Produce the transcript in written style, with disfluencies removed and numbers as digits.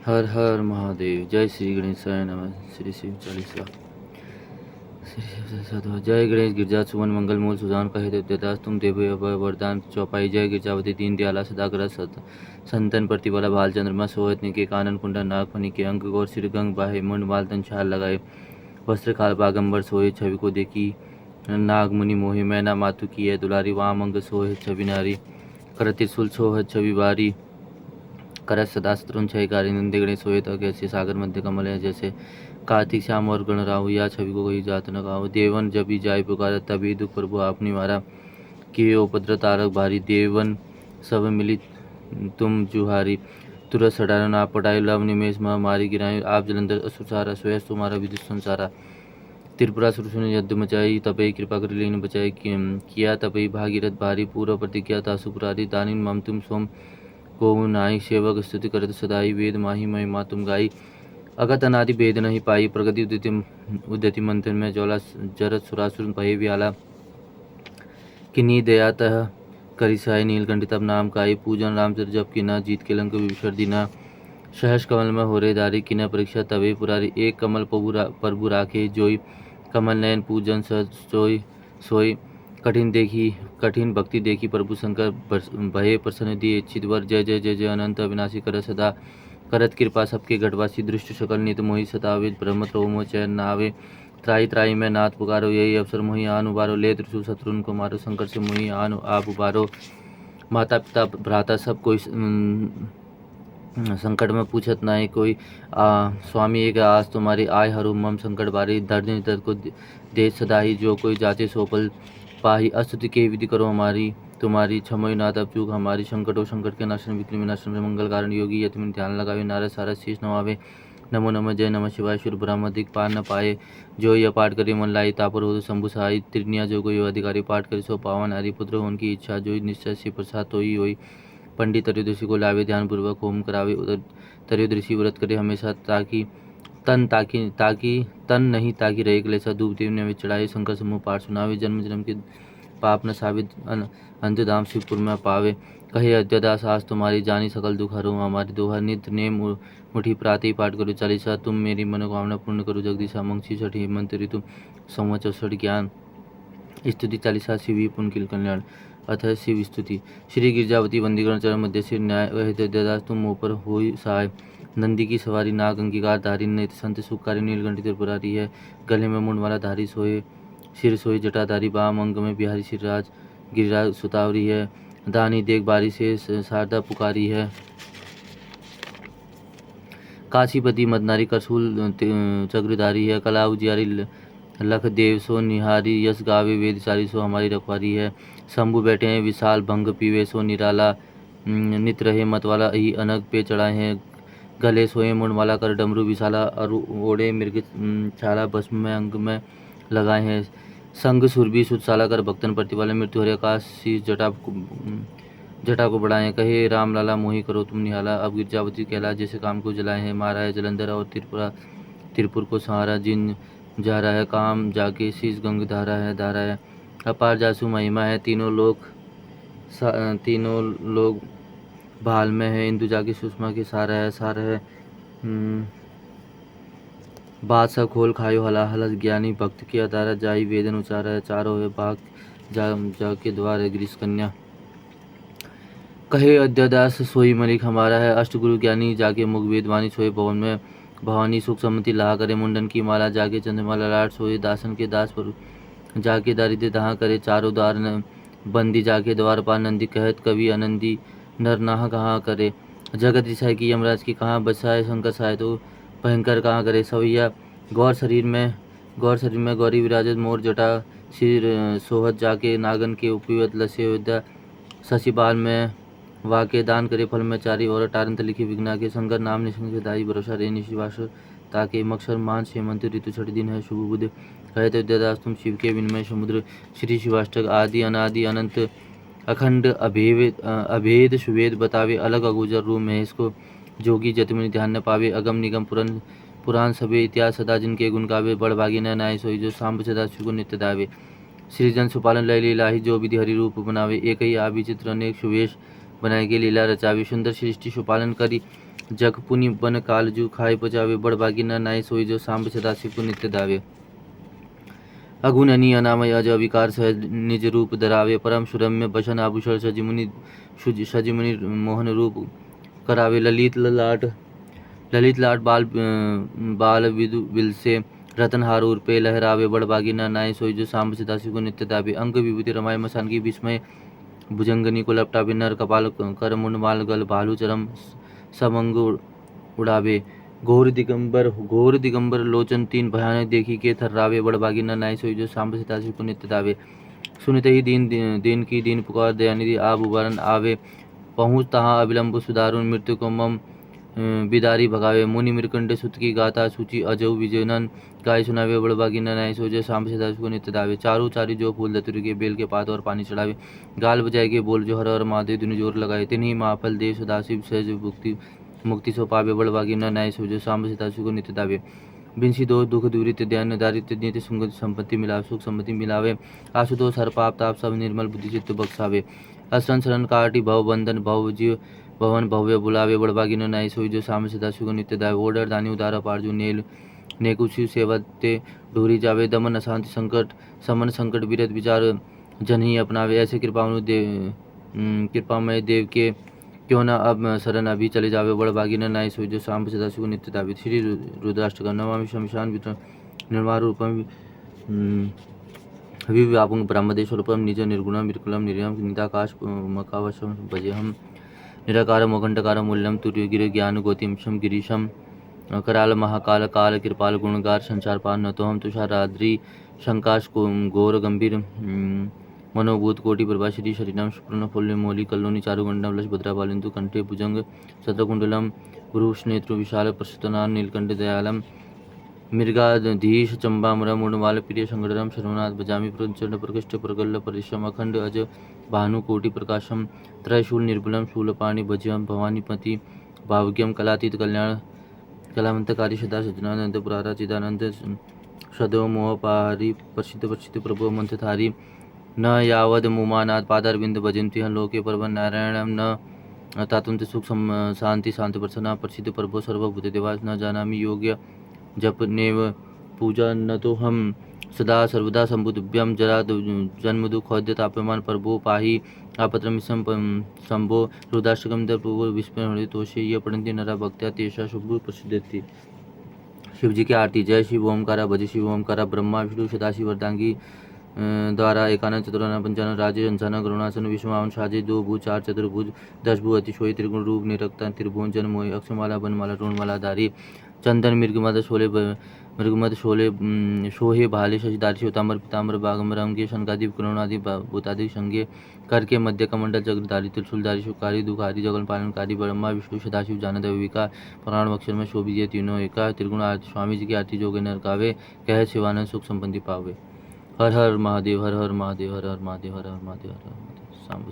हर हर महादेव। जय श्री गणेशाय नमः। श्री शिव चालीसा। श्री शिव साधु। जय गणेश गिरजा सुवन मंगल मूल सुजान कहे देवदास तुम देव अभय वरदान चौपाई। जय गिरजावती दीन दयाला सदाकर संतन प्रतिबला भाल चंद्रमा सोहत निके कानन कुंडा नाग फनी के अंक गौर सिर गंग बाहे मुंड माल तन छाल लगाए वस्त्र खाल बागंबर सोए छवि को देखी नाग मुनि मोहे मैना मातु की है दुलारी वाम अंग सोहे छवि नारी कर त्रिशूल सोह छवि बारी कर सदा शत्रुन क्षयकारी नंदे गणेश सोए तक ऐसे सागर मध्य कमल है जैसे कार्तिक श्याम और गण राहु या छवि को कोई जात न गाओ देवन जब ही जाय पुकार तभी दुख प्रभु आपनी मारा किए उपद्र तारक भारी देवन सब मिली तुम जुहारी तुरंत सडारण आप पटाई लव निमेश मारी गिराई आप जलंधर असुर सारा स्वयं तुम्हारा विद्युत संसारा त्रिपुरा सुर ने युद्ध मचाई तपई कृपा कर लीन बचाई किया तपई भागीरथ भारी पूर्व प्रतिज्ञा था सुपुरारी दानिन मम तुम सोम को नाई सेवक स्तुति करत सदाई वेद माही महिमा तुम गाई अगत अनादि भेद नहीं पाई प्रगति उद्यति मंथन में ज्वाला जरत सुरासुर भय व्याला किन्नी दया तह करिसाई नीलकंठ तब नाम काई पूजन रामचंद्र जप की न जीत के लंक विभीषण दीना सहस कमल में हो रे दारी किन परीक्षा तवे पुरारी एक कमल प्रभु राखे जोई कमल नयन पूजन सोई सोई कठिन भक्ति देखी प्रभु शंकर भये प्रसन्न दिए चिदवर जय जय जय जय अनंत अविनाशी कर सदा करत कृपा सबके घटवासी दृष्ट सकल नित मोहि सतावे ब्रह्म त्रोमो चैन नावे त्राई त्राई में नाथ पुकारो यही अवसर मोहि आन उबारो ले त्रिशूल शत्रुन को मारो शंकर से मोहि आन आप उबारो माता पिता भ्राता सब कोई संकट में पूछत नहीं कोई स्वामी एक आस तुम्हारी आय हरू मम संकट बारी दर्द दर्द को दे सदाही जो कोई जाते सोपल पाही अस्तुति के विधि करो हमारी तुम्हारी क्षमय नाथ अब चूक हमारी संकटो संकट के नाशन विक्री विनाशन में मंगल कारण योगी यति में ध्यान लगावे नारद सारा शीश नवावे नमो नमः जय नमः शिवाय शुर ब्रह्म दिक पार न पाए जो यह पाठ करे मन लाई तापर हो शंभु सहाय त्रिनिया जो कोई अधिकारी पाठ करे सो पावन हरि पुत्र उनकी इच्छा जो निश्चय से प्रसाद तो ही होई पंडित त्रयोदशी को लावे ध्यानपूर्वक होम करावे उधर त्रयोदशी व्रत करे हमेशा ताकि तन नहीं ताकि रहे क्लेशा धूप देव ने चढ़ाए शंकर समूह पाठ सुनावे जन्म जन्म के पाप न साबित अंतधाम शिवपुर में पावे कहे अद्यदास आज तुम्हारी जानी सकल दुख हरो हमारी दोहा नित्य नेम मुठी प्राति पाठ करो चालीसा तुम मेरी मनोकामना पूर्ण करो जगदीशा मंगसी छठ हेमंत ऋतु संवत 64 ज्ञान स्तुति चालीसा शिव पुनकिल कल्याण अथ शिव स्तुति श्री गिरजावती वंदीगण चरण मध्य सिर न्याय दास तुम ऊपर हो सहाय नंदी की सवारी नाग अंगीकार धारी नित्य संत सुखकारी नीलकंठी त्रिपुरारी है गले में मुंड वाला धारी सोए सिर सोए जटाधारी बाम अंग में बिहारी सिरराज गिरिराज सुतावरी है दानी देख बारी से शारदा पुकारी है काशीपति मदनारी करसूल चक्रधारी है कला उजियारी लख देव सो निहारी यश गावे वेदचारी सो हमारी रखवारी है शंभु बैठे हैं विशाल भंग पीवे सो निराला नित रहे मतवाला ही अनग पे चढ़ाए हैं गले सोए मुंडमाला कर डमरू विशाला और ओढ़े मृग छाला भस्म में अंग में लगाए हैं संग सुरभि सुतशाला कर भक्तन प्रतिवाले मृत्यु हरे आकाश शीश जटा को बढ़ाएं कहे राम लाला मोही करो तुम निहाला अब गिरजावती कहला जैसे काम को जलाए हैं मारा है जलंधर और त्रिपुर को सहारा जिन जा रहा है काम जाके शीश गंग धारा है अपार जासु महिमा है तीनों लोग भाल में है इंदु जाके सुषमा के सारा है बादशाह खोल खायो हला हलस ज्ञानी भक्त की अदारा जाई वेदन उचारा है चारों है भाग जा के द्वार है ग्रीस कन्या कहे अद्यदास सोई मलिक हमारा है अष्टगुरु ज्ञानी जाके मुख वेदवानी सोए भवन में भवानी सुख सम्मति लाहा करे मुंडन की माला जाके चंद्रमाला लाट सोए दासन के दास पर जाके दारिद्र दहा करे चारों द्वार बंदी जाके द्वार पार नंदी कहत कवि आनंदी नर नाह कहाँ करे जगत दिशाए की यमराज की कहाँ बसाए शंकर साय तो भयंकर कहाँ करे सवैया गौर शरीर में गौरी विराजत मोर जटा सिर सोहत जाके नागन के उपयुक्त लसे विद्या शशिपाल में वाके दान करे फल में चारी और टारंत लिखी विघ्ना के शंकर नाम निशंदाई भरोसा रे निशिवास ताके मक्षर मान हेमंत ऋतु 6 दिन है शुभ बुध कहे तो दास तुम शिव के विनमय समुद्र श्री शिवाष्टक आदि अनादि अनंत अखंड अभेद सुवेद बतावे अलग अगोचर रूप में इसको जोगी जतमनि ध्यान न पावे अगम निगम पुराण सभे इतिहास सदा जिनके गुण गावे बड़ भागी न नाय सोई जो सांब सदा शिव नित्य दावे सृजन सुपालन लय लीलाही जो विधि हरि रूप बनावे एक ही आभि चित्र अनेक सुवेश बनाए के लीला रचावे सुंदर सृष्टि सुपालन करी जग पुनि बन कालजू खाए पचावे बड़ बागी न नाय सोई जो सांब सदाशिव को नित्य दावे। अगुण अनी अनामय अज अविकार सहज निज रूप धरावे परम सुरम्य बसन आभूषण सजिमुनि मोहन रूप करावे ललित लाट बाल विदु विलसे रतनहार उर्पे लहरावे बड़ बागी न नाय सोई जो सांब सदाशिव को नित्य दावे। अंग विभूति रमाय मसान की विस्मय भुजंगनी को लपटावे नर कपाल कर मुंड माल गल भालू चरम समंग उड़ावे। घोर दिगंबर लोचन तीन भयानक देखी के थर्रावे बड़ बागी न नाय सोई जो सांब सदाशिव को नित्य दावे। सुनते ही दीन की दीन पुकार दयानिधि आब उबारन आवे पहुँच तहाँ अविलंब सुदारुन मृत्यु को मम बिदारी भगावे। मुनि मृकंड सुत की गाथा सूची अजऊ विजयनन गाय सुनावे बड़ बागी न नाय सोई जो सांब सदाशिव को नित्य दावे। चारू चारी जो फूल धतुरी के बेल के पात और पानी चढ़ावे गाल बजाए के बोल जो हर हर महादेव दुनि जोर लगाए तिन्हीं महाफल देव सदाशिव सहज मुक्ति सो पावे बड़ बागी न नाय सोई जो सांब सदाशिव को नित्य दावे। बिंसी दो दुख दूरित ध्यान दारिद्र नित्य सुगत संपत्ति मिलावे सुख संपत्ति मिलावे आशुतोष हर पाप ताप सब निर्मल बुद्धि चित्त बख्शावे। असरण शरण काटी भव बंधन भव जीव भवन भव्य बुलावे बड़ बागी न नाय सोई जो सांब सदाशिव को नित्य दावे। ओडर दानी उदार अपारजू नेकुशि सेवा ते ढूरी जावे दमन अशांति संकट समन संकट विरत विचार जन ही अपनावे। ऐसे कृपामय देव के क्यों न अब शरण अभी चले जावे बड़ बागी न नाय सोई जो सांब सदाशिव को नित्य दावे। श्री रुद्राष्टकम नमामि शमशान निर्माण रूपम विव्यापं ब्रह्मदेशरूपम निज निर्गुणम निर्कुलम निर्यम निदाकाश मकावशम भजेहम निराकारम अखंडकारम मूल्यम तुर्य गिर ज्ञान गोतिमशम गिरीशम कराल महाकाल काल कृपाल गुणगार संसार पार न तो हम तुषाराद्रि शंकाश घोर गंभीर मनोभूत कोटि प्रभा श्री शरीरम शुक्रन फुल्य मौली कल्लोनी चारुगंडम लक्ष भद्रा बालिंदु कंठे भुजंग शतकुंडलम पुरुष नेत्र विशाल प्रशतनान नीलकंठ दयालम मृगाधीश चंबामरम उर्णमाल प्रिय संगडरम शर्वनाथ भजामी प्रचंड प्रकृष्ट प्रगल्ल परिश्रम अखंड अज भानु कोटि प्रकाशम त्रयशूल निर्बलम शूलपाणि भज्यम भवानीपति भावग्यम कलातीत कल्याण कलावंतकारी सदा सजनानंद पुरारा चिदानंद सदो मोहपारी प्रसिद्ध प्रभु मंथधारी न यावद मुमानाथ पादारविंद भजन्ति हं लोके परम नारायणम न तातुंत सुख शांति शांति प्रसन्ना प्रसिद्ध प्रभु सर्वभूत देवास न जानामि योग्य जप नेव पूजा न तो हम सदा सर्वदा संबुद्भ्यम जरा जन्म दुखोद्य तापमान प्रभु पाही आपत्रमिशम शंभो रुद्राष्टकम दर्पो विस्मय तोषे ये पढ़ती नरा भक्त्या तेषा शुभ प्रसिद्धि। शिव जी की आरती। जय शिव ओमकारा भज शिव ओमकारा ब्रह्मा विष्णु सदाशिव वरदांगी द्वारा एकानन चतुरानन पंचानन राजे अंशानन गरुणासन विश्वमावन साजे दो भूज चार चतुर्भुज 10 भू अतिशोय त्रिगुण रूप निरक्ता त्रिभुवन जन मोय अक्षमाला बनमाला टोणमाला धारी चंदन मृगमद शोहे भाले शशिधारी शिवतांबर पीतांबर बागंबर अंगे शनकादि करुणादि भूतादि संगे करके मध्य कमंडल जगदारी त्रिशूलधारी शुकारी दुखारी जगन पालनकारी ब्रह्मा विष्णु सदाशिव जानद विका पुराण अक्षर में शोभिजय तीनों एका त्रिगुण आरती। स्वामी जी की आरती जोगे नर गावे कह शिवानंद सुख संपत्ति पावे। हर हर महादेव हर हर महादेव हर हर महादेव हर हर महादेव हर हर महादेव।